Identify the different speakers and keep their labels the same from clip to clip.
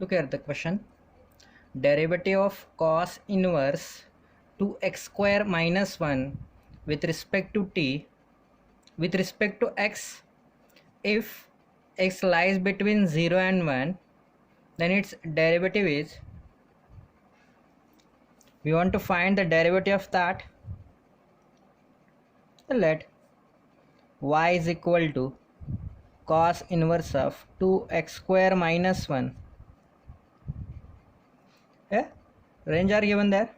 Speaker 1: Look at the question. Derivative of cos inverse 2x square minus 1 with respect to t with respect to x. If x lies between 0 and 1, then its derivative is, we want to find the derivative of that. Let y is equal to cos inverse of 2x square minus 1. Yeah, range are given there,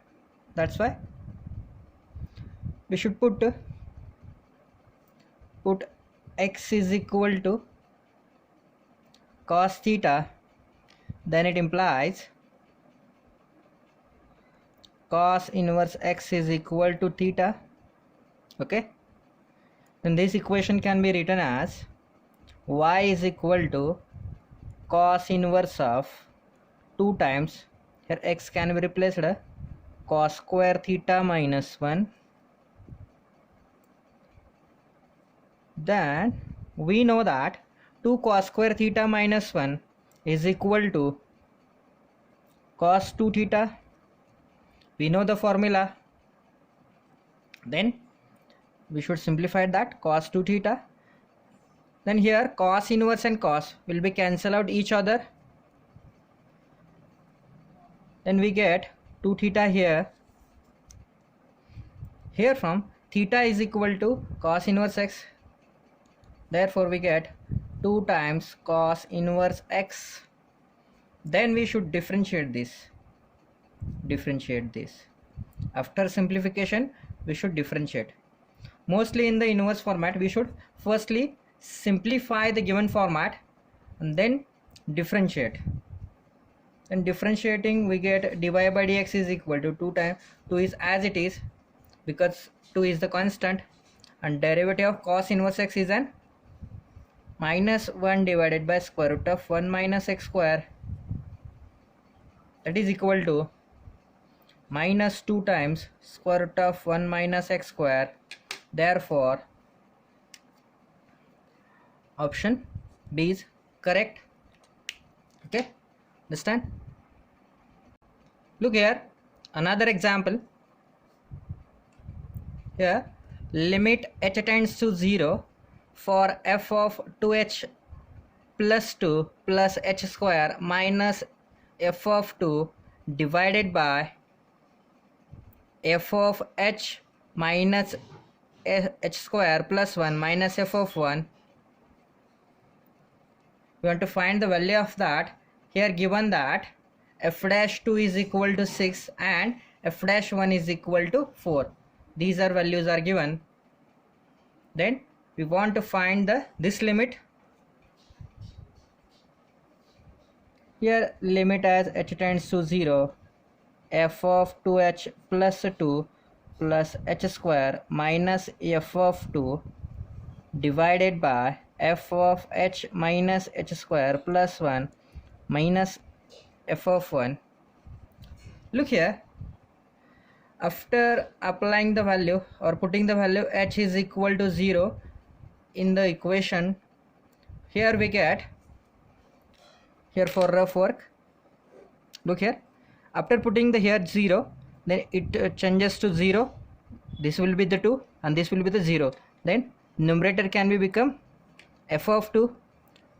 Speaker 1: that's why we should put x is equal to cos theta, then it implies cos inverse x is equal to theta. Okay, then this equation can be written as y is equal to cos inverse of 2 times, here x can be replaced cos square theta minus 1. Then we know that 2 cos square theta minus 1 is equal to cos 2 theta. We know the formula. Then we should simplify that, cos 2 theta. Then here cos inverse and cos will be cancel out each other. Then we get 2 theta here. Here from theta is equal to cos inverse x. Therefore we get 2 times cos inverse x. Then we should differentiate this. After simplification we should differentiate. Mostly in the inverse format we should firstly simplify the given format and then differentiate. And differentiating we get dy by dx is equal to 2 times 2 is as it is because 2 is the constant, and derivative of cos inverse x is an minus 1 divided by square root of 1 minus x square, that is equal to minus 2 times square root of 1 minus x square. Therefore option B is correct. Okay, understand? Look here, another example. Here limit h tends to 0 for f of 2h plus 2 plus h square minus f of 2 divided by f of h minus h square plus 1 minus f of 1. We want to find the value of that. Here given that f dash 2 is equal to 6 and f dash 1 is equal to 4. These are values are given. Then we want to find this limit. Here limit as h tends to 0 f of 2h plus 2 plus h square minus f of 2 divided by f of h minus h square plus 1 minus f of 1. Look here, after applying the value or putting the value h is equal to 0 in the equation, here we get, here for rough work, look here, after putting the here 0, then it changes to 0, this will be the 2 and this will be the 0. Then numerator can be become f of 2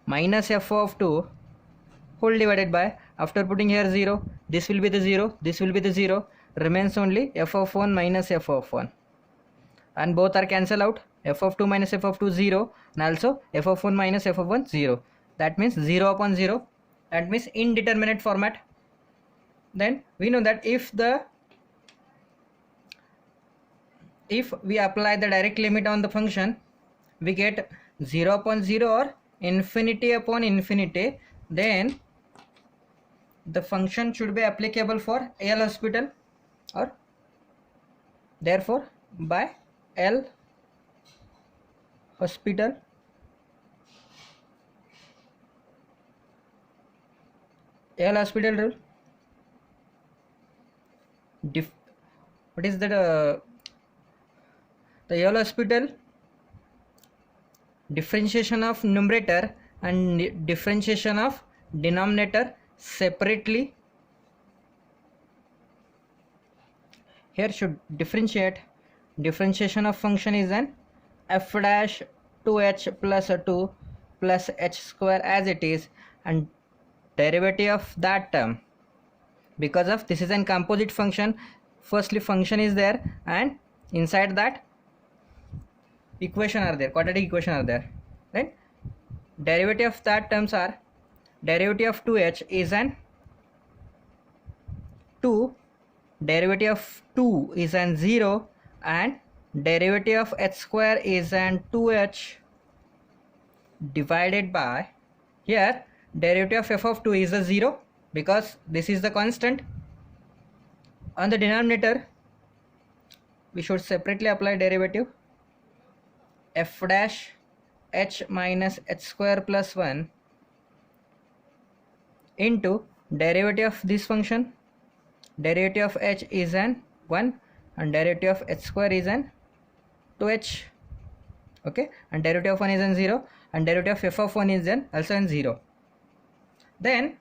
Speaker 1: minus f of 2 whole divided by, after putting here 0, this will be the 0, this will be the 0, remains only f of 1 minus f of 1, and both are cancel out, f of 2 minus f of 2 0, and also f of 1 minus f of 1 0. That means 0 upon 0, that means indeterminate format. Then we know that if we apply the direct limit on the function, we get 0 upon 0 or infinity upon infinity. Then the function should be applicable for L'Hospital, or therefore by L'Hospital rule. What is that? The L'Hospital differentiation of numerator and differentiation of denominator separately. Here should differentiate. Differentiation of function is an f dash 2h plus 2 plus h square as it is, and derivative of that term, because of this is an composite function, firstly function is there and inside that equation are there, quadratic equation are there, right? Derivative of that terms are, derivative of 2h is an 2, derivative of 2 is an 0, and derivative of h square is an 2h divided by, here derivative of f of 2 is a 0 because this is the constant. On the denominator we should separately apply derivative f dash h minus h square plus 1 into derivative of this function, derivative of h is an 1 and derivative of h square is an 2h, okay, and derivative of 1 is an 0 and derivative of f of 1 is an also an 0. Then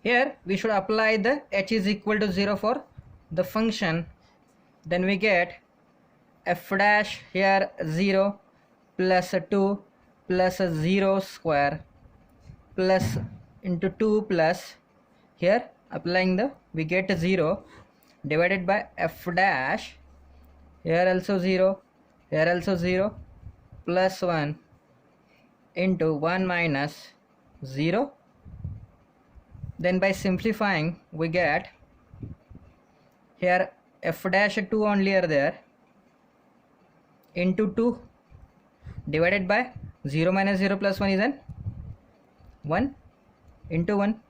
Speaker 1: here we should apply the h is equal to 0 for the function, then we get f dash here 0 plus 2 plus 0 square plus into 2 plus, here applying the, we get 0 divided by f dash here also 0, here also 0 plus 1 into 1 minus 0. Then by simplifying we get here f dash 2 only are there into 2 divided by 0 minus 0 plus 1 is an 1 into 1,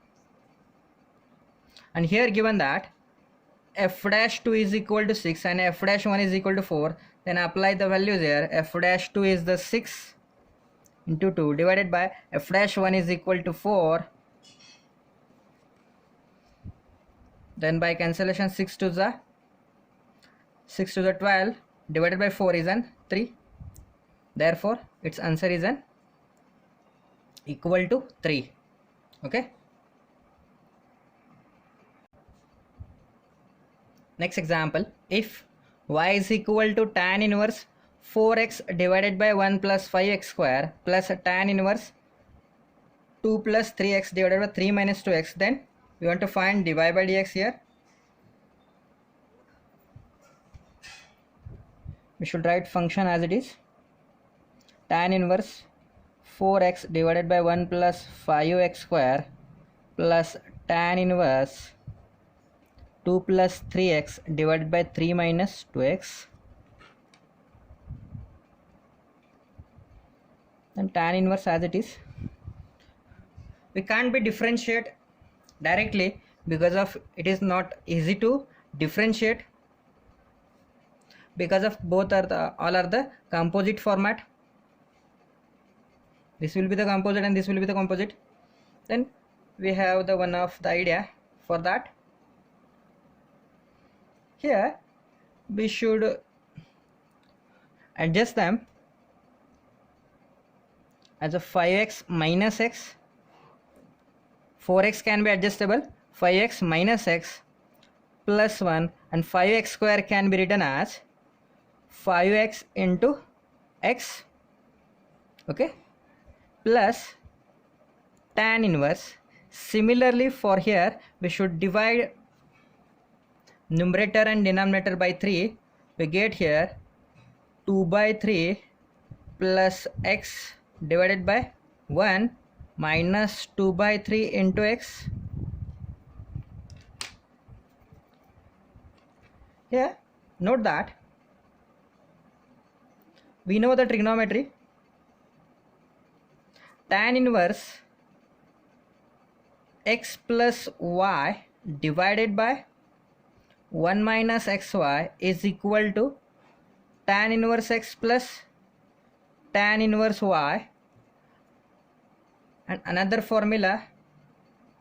Speaker 1: and here given that f dash 2 is equal to 6 and f dash 1 is equal to 4, then apply the values here. F dash 2 is the 6 into 2 divided by f dash 1 is equal to 4, then by cancellation 6 to the 12 divided by 4 is an 3, therefore its answer is an equal to 3. Okay, next example, if y is equal to tan inverse 4x divided by 1 plus 5x square plus tan inverse 2 plus 3x divided by 3 minus 2x, then we want to find dy by dx. Here we should write function as it is, tan inverse 4x divided by 1 plus 5x square plus tan inverse 2 plus 3x divided by 3 minus 2x, and tan inverse as it is. We can't be differentiate directly because of it is not easy to differentiate because of both are the all are the composite format. This will be the composite and this will be the composite. Then we have the one of the idea for that. Here we should adjust them as a 5x minus x, 4x can be adjustable, 5x minus x plus 1, and 5x square can be written as 5x into x, okay, plus tan inverse. Similarly for here we should divide numerator and denominator by 3, we get here 2 by 3 plus x divided by 1 minus 2 by 3 into x. Here note that we know the trigonometry, tan inverse x plus y divided by 1 minus xy is equal to tan inverse x plus tan inverse y, and another formula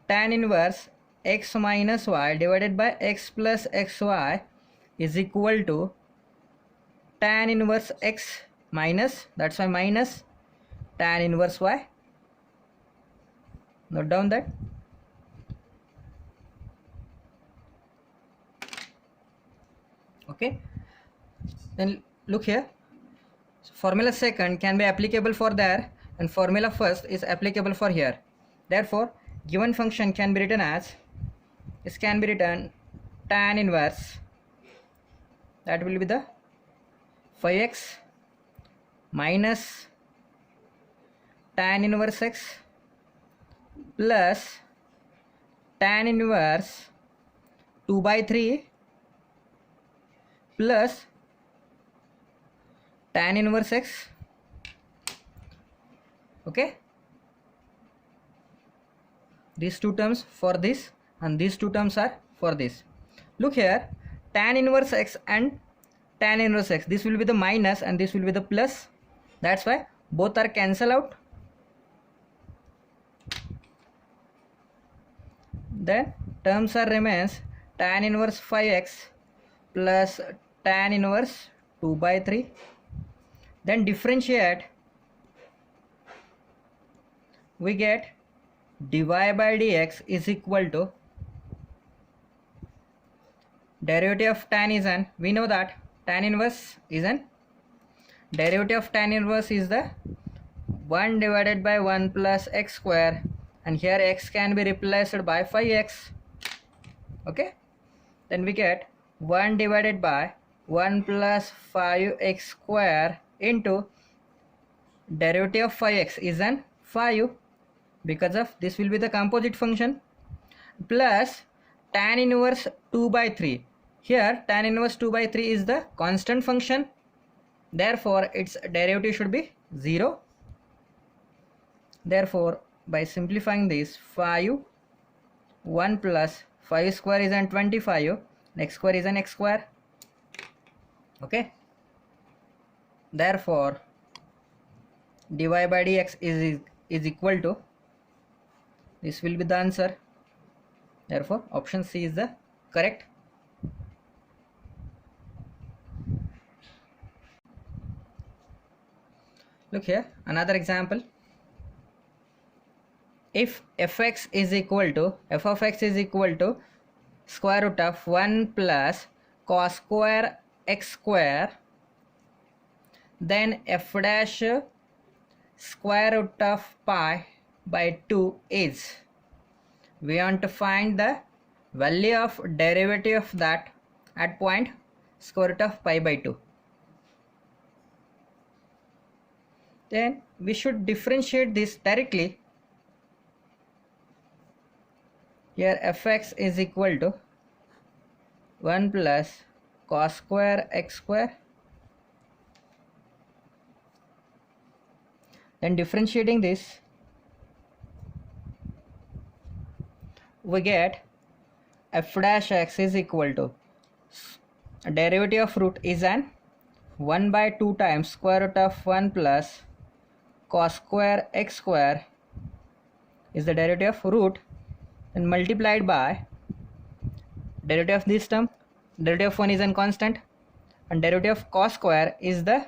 Speaker 1: tan inverse x minus y divided by x plus xy is equal to tan inverse x minus, that's why minus tan inverse y. Note down that. Okay, then look here. So formula second can be applicable for there, and formula first is applicable for here. Therefore, given function can be written as, this can be written tan inverse, that will be the 5x minus tan inverse x plus tan inverse 2 by 3 plus tan inverse x. Okay, these two terms for this and these two terms are for this. Look here, tan inverse x and tan inverse x, this will be the minus and this will be the plus. That's why both are cancel out. Then terms are remains tan inverse 5x plus tan inverse 2 by 3. Then differentiate, we get dy by dx is equal to derivative of tan is an, we know that tan inverse is an, derivative of tan inverse is the 1 divided by 1 plus x square, and here x can be replaced by 5x. Okay, then we get 1 divided by 1 plus 5x square into derivative of 5x is an 5, because of this will be the composite function, plus tan inverse 2 by 3. Here tan inverse 2 by 3 is the constant function, therefore its derivative should be 0. Therefore by simplifying this, 5 1 plus 5 square is an 25, x square is an x square. Okay, therefore dy by dx is equal to, this will be the answer. Therefore option C is the correct. Look here, another example. If fx is equal to, f of x is equal to square root of 1 plus cos square x square, then f dash square root of pi by 2 is, we want to find the value of derivative of that at point square root of pi by 2. Then we should differentiate this directly. Here fx is equal to 1 plus cos square x square, then differentiating this, we get f dash x is equal to, derivative of root is an 1 by 2 times square root of 1 plus cos square x square is the derivative of root, and multiplied by derivative of this term, derivative of 1 is a constant, and derivative of cos square is the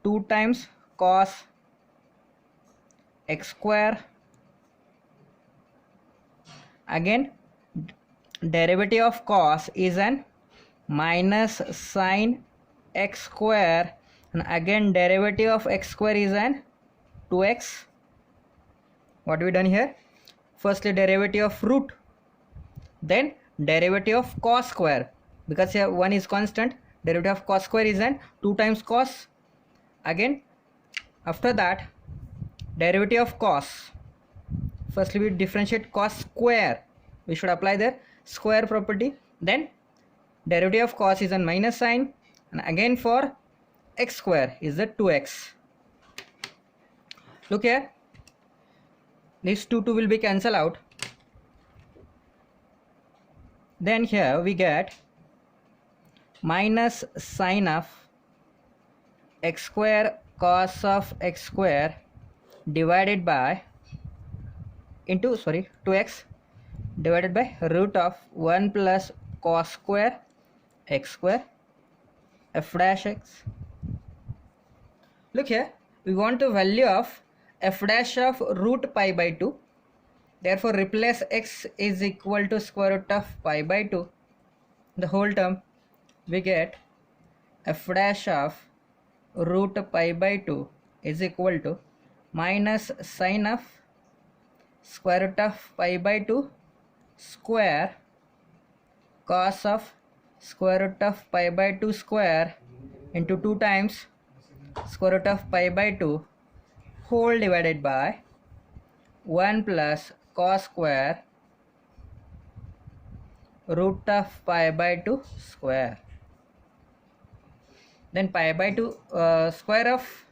Speaker 1: 2 times cos x square, again derivative of cos is an minus sin x square, and again derivative of x square is an 2x. What we done here? Firstly derivative of root, then derivative of cos square, because here 1 is constant, derivative of cos square is an 2 times cos, again after that derivative of cos, firstly we differentiate cos square, we should apply their square property, then derivative of cos is a minus sign, and again for x square is the 2x. Look here, these two will be cancelled out, then here we get minus sine of x square cos of x square divided by into 2x divided by root of 1 plus cos square x square f dash x. Look here, we want the value of f dash of root pi by 2. Therefore replace x is equal to square root of pi by 2. The whole term we get f dash of root pi by 2 is equal to minus sine of square root of pi by 2 square cos of square root of pi by 2 square into 2 times square root of pi by 2 whole divided by 1 plus cos square root of pi by 2 square. Then pi by 2 square of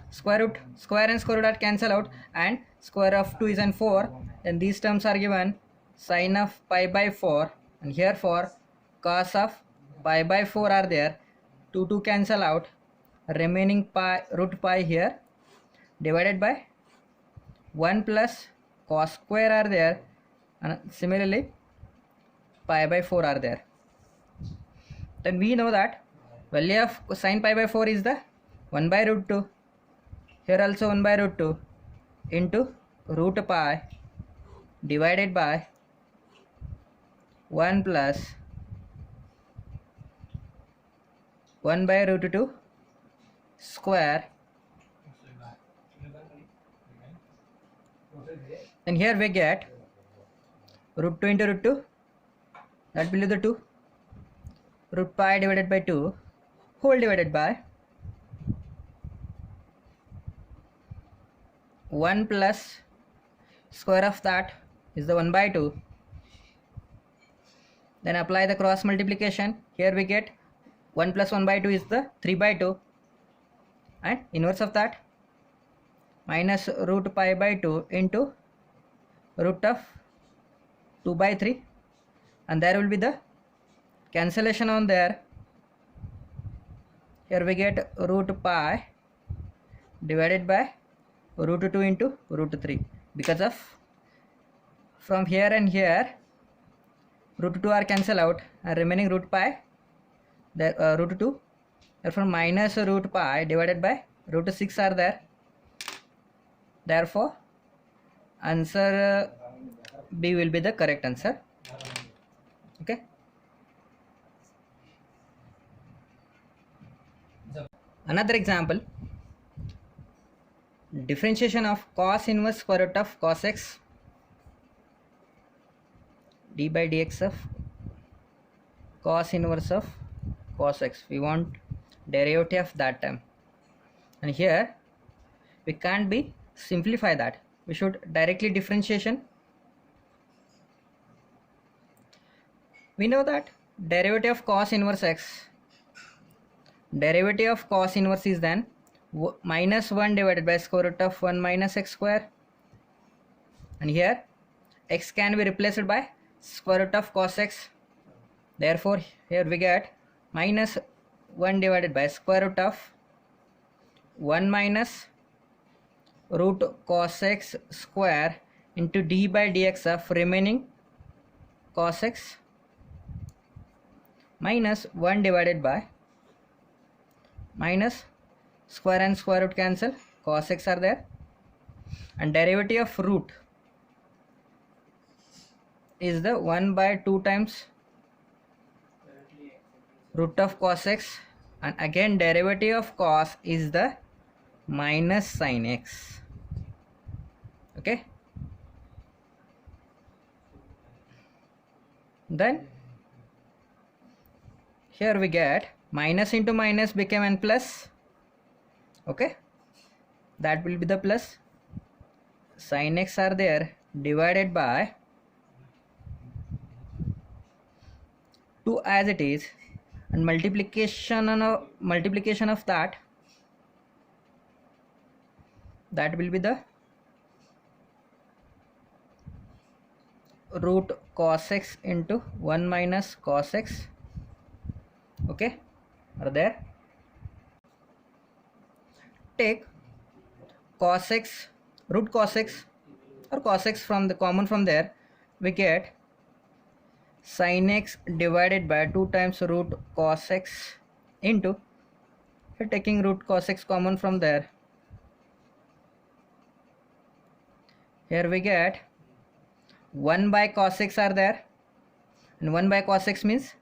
Speaker 1: square root, square and square root are cancel out, and square of 2 is an 4. Then these terms are given sine of pi by 4, and here for cos of pi by 4 are there. 2 cancel out, remaining pi root pi here divided by 1 plus cos square are there, and similarly pi by 4 are there. Then we know that value of sine pi by 4 is the 1 by root 2. Here also 1 by root 2 into root pi divided by 1 plus 1 by root 2 square. And here we get root 2 into root 2, that will be the 2, root pi divided by 2 whole divided by 1 plus square of that is the 1 by 2. Then apply the cross multiplication. Here we get 1 plus 1 by 2 is the 3 by 2, and inverse of that minus root pi by 2 into root of 2 by 3, and there will be the cancellation on there. Here we get root pi divided by root 2 into root 3, because of from here and here root 2 are cancelled out, and remaining root pi, the root 2, therefore minus root pi divided by root 6 are there. Therefore answer B will be the correct answer. Okay. Another example, differentiation of cos inverse square root of cos x d by dx of cos inverse of cos x. We want derivative of that term, and here we can't be simplify that, we should directly differentiation. We know that derivative of cos inverse x, derivative of cos inverse is then minus 1 divided by square root of 1 minus x square, and here x can be replaced by square root of cos x. Therefore here we get minus 1 divided by square root of 1 minus root cos x square into d by dx of remaining cos x minus 1 divided by minus square and square root cancel, cos x are there, and derivative of root is the 1 by 2 times root of cos x, and again derivative of cos is the minus sin x. Okay, then here we get minus into minus became n plus. Okay, that will be the plus, sin x are there divided by 2 as it is, and multiplication of that will be the root cos x into 1 minus cos x. Okay, are there. Take cos x, root cos x or cos x from the common from there, we get sin x divided by 2 times root cos x into, taking root cos x common from there, Here we get 1 by cos x are there, and 1 by cos x means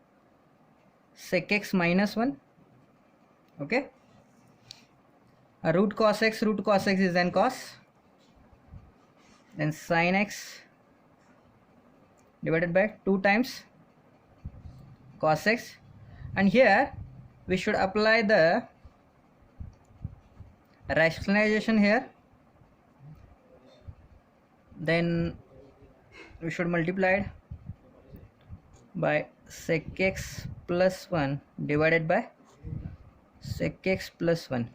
Speaker 1: sec x minus 1. Okay, root cos x is then cos, then sin x divided by 2 times cos x, and here we should apply the rationalization here. Then we should multiply it by sec x plus 1 divided by sec x plus 1,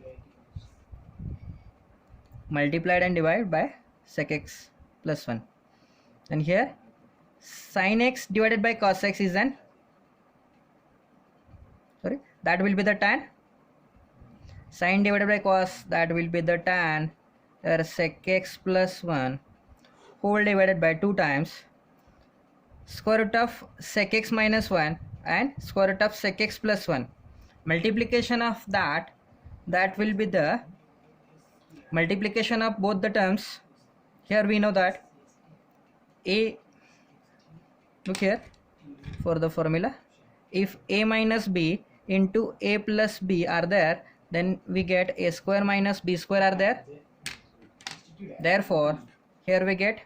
Speaker 1: multiplied and divided by sec x plus 1. And here sin x divided by cos x is an, that will be the tan. Sin divided by cos, that will be the tan, sec x plus 1 whole divided by 2 times square root of sec x minus 1 and square root of sec x plus 1. Multiplication of that will be the multiplication of both the terms. Here we know that a, look here for the formula, if a minus b into a plus b are there, then we get a square minus b square are there. Therefore here we get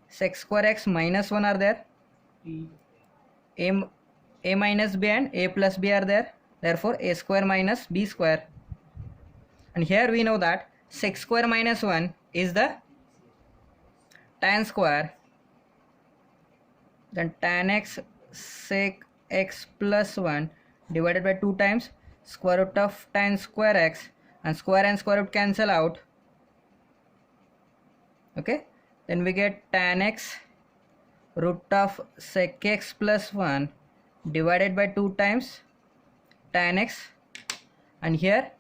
Speaker 1: sec square x minus 1 are there, a minus b and a plus b are there, therefore a square minus b square. And here we know that sec square minus 1 is the tan square, then tan x sec x plus 1 divided by 2 times square root of tan square x, and square root cancel out. Okay, then we get tan x root of sec x plus 1 divided by 2 times tan x, and here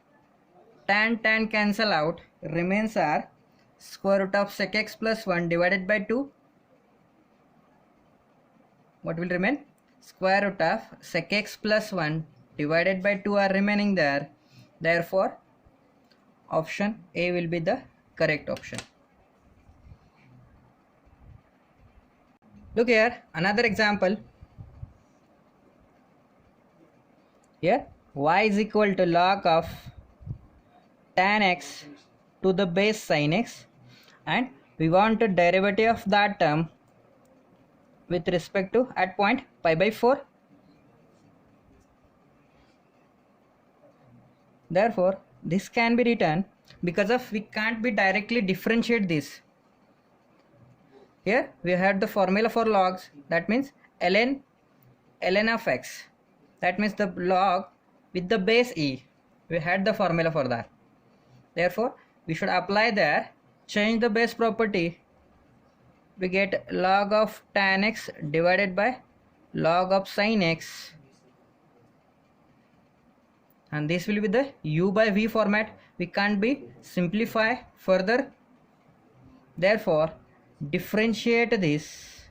Speaker 1: tan cancel out, remains are square root of sec x plus 1 divided by 2. What will remain? Square root of sec x plus 1 divided by 2 are remaining there. Therefore option A will be the correct option. Look here, another example. Here y is equal to log of tan x to the base sin x, and we want a derivative of that term with respect to at point pi by 4. Therefore this can be written, because of we can't be directly differentiate this. Here we had the formula for logs, that means ln of x, that means the log with the base e, we had the formula for that. Therefore we should apply there, change the base property, we get log of tan x divided by log of sin x, and this will be the u by v format. We can't be simplify further, therefore differentiate this,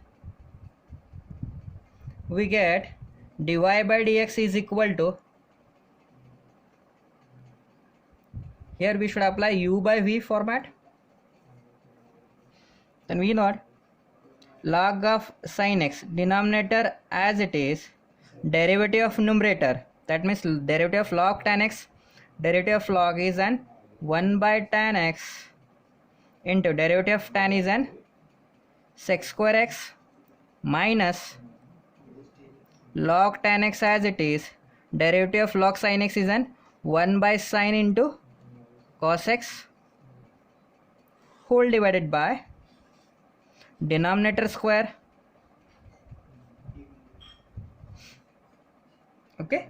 Speaker 1: we get dy by dx is equal to, here we should apply u by v format, then we know log of sin x, denominator as it is, derivative of numerator, that means derivative of log tan x, derivative of log is an 1 by tan x into derivative of tan is an sec square x minus log tan x as it is, derivative of log sin x is an 1 by sin into cos x whole divided by denominator square. Okay,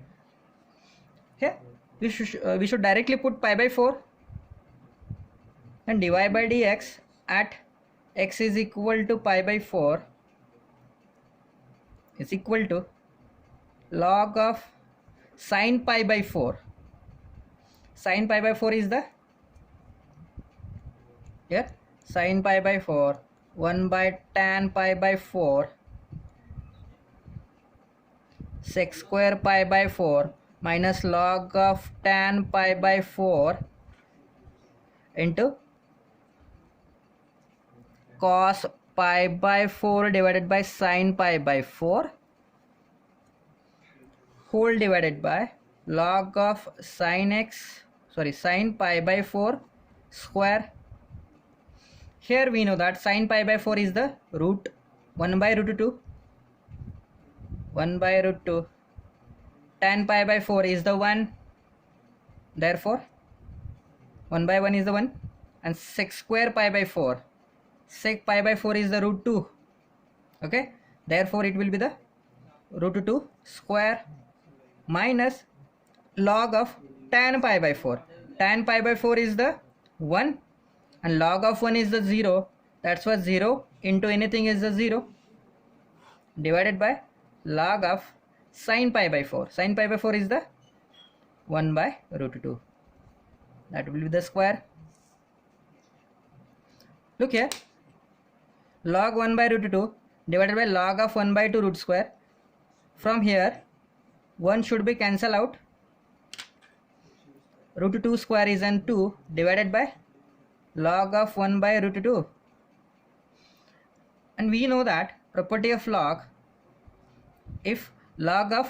Speaker 1: here we should directly put pi by 4 and dy by dx at x is equal to pi by 4 is equal to log of sin pi by 4. Sin pi by 4 is the, here sin pi by 4 1 by tan pi by 4 sec square pi by 4 minus log of tan pi by 4 into cos pi by 4 divided by sin pi by 4 whole divided by log of sin pi by 4 square. Here we know that sin pi by 4 is the root 1 by root 2, 1 by root 2. Tan pi by 4 is the 1, therefore 1 by 1 is the 1, and sec square pi by 4, sec pi by 4 is the root 2. Okay, therefore it will be the root 2 square minus log of tan pi by 4. Tan pi by 4 is the 1 and log of 1 is the 0. That's what 0 into anything is the 0 divided by log of sin pi by 4. Sin pi by 4 is the 1 by root 2. That will be the square. Look here. Log 1 by root 2 divided by log of 1 by 2 root square. From here 1 should be cancelled out. Root 2 square is an 2 divided by log of 1 by root 2. And we know that property of log, if log of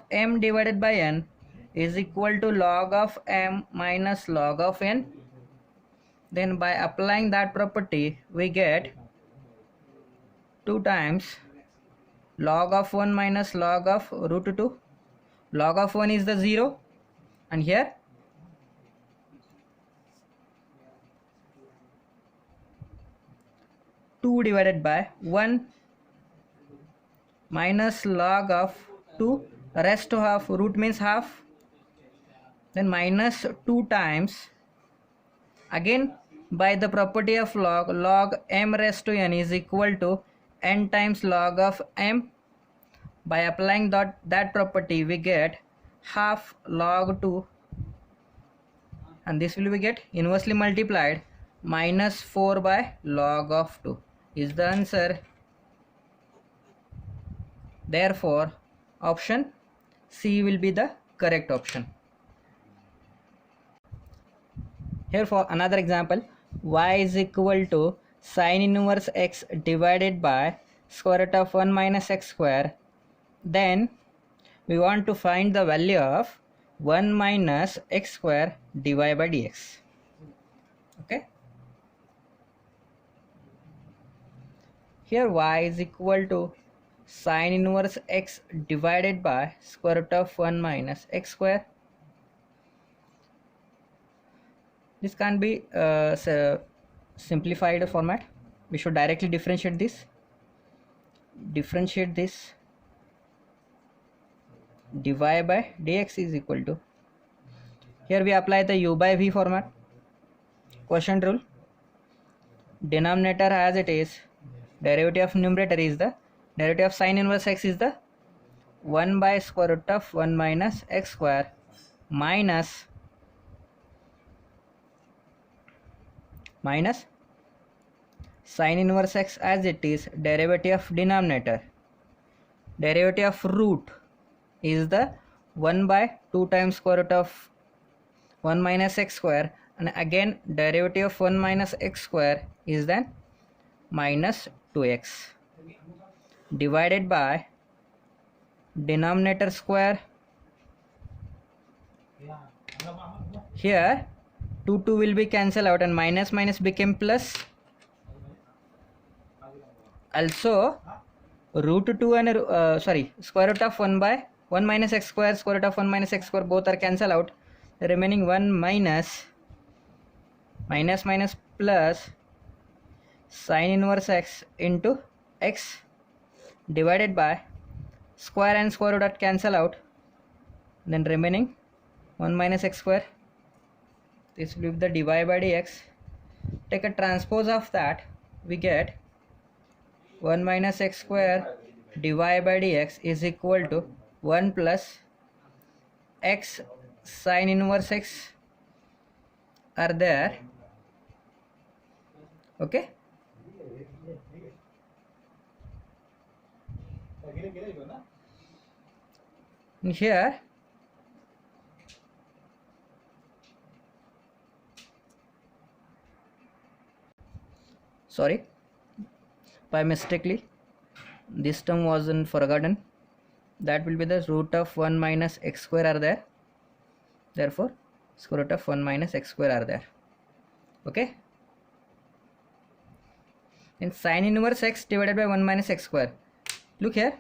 Speaker 1: m divided by n is equal to log of m minus log of n, then by applying that property we get 2 times log of 1 minus log of root 2. Log of 1 is the 0 and here two divided by 1 minus log of 2, rest to half, root means half, then minus 2 times, again by the property of log m raised to n is equal to n times log of m. By applying that property we get half log 2, and this will be get inversely multiplied minus 4 by log of 2 is the answer. Therefore option C will be the correct option. Here for another example, y is equal to sin inverse x divided by square root of 1 minus x square. Then we want to find the value of 1 minus x square dy by dx. Okay, here y is equal to sin inverse x divided by square root of 1 minus x square. This can be simplified format. We should directly differentiate this dy by dx is equal to, here we apply the u by v format, quotient rule. Denominator as it is, derivative of numerator is the derivative of sin inverse x is the 1 by square root of 1 minus x square minus sin inverse x as it is, derivative of denominator, derivative of root is the 1 by 2 times square root of 1 minus x square, and again derivative of 1 minus x square is then minus 2x divided by denominator square. Here 2 will be cancelled out and minus became plus. Also root 2 and square root of 1 by 1 minus x square, square root of 1 minus x square, both are cancelled out. The remaining 1 minus plus sin inverse x into x divided by square and square root are cancel out, then remaining 1 minus x square. This will be the dy by dx. Take a transpose of that, we get 1 minus x square dy by dx is equal to 1 plus x sin inverse x are there. Okay, and here sorry, by mistakenly this term wasn't forgotten. That will be the root of 1 minus x square are there, therefore square root of 1 minus x square are there. Okay, and sin inverse x divided by 1 minus x square. Look here,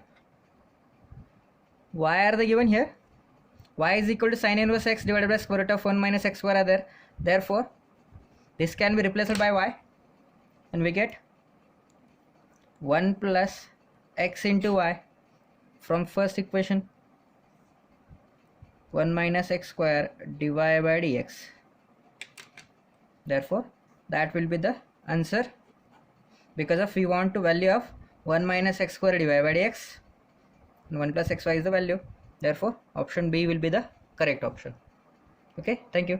Speaker 1: y are the given here. Y is equal to sin inverse x divided by square root of 1 minus x square are there. Therefore this can be replaced by y, and we get 1 plus x into y from first equation, 1 minus x square divided by dx. Therefore that will be the answer, because of we want to value of 1 minus x square divided by dx, and 1 plus xy is the value. Therefore option B will be the correct option. Okay, thank you.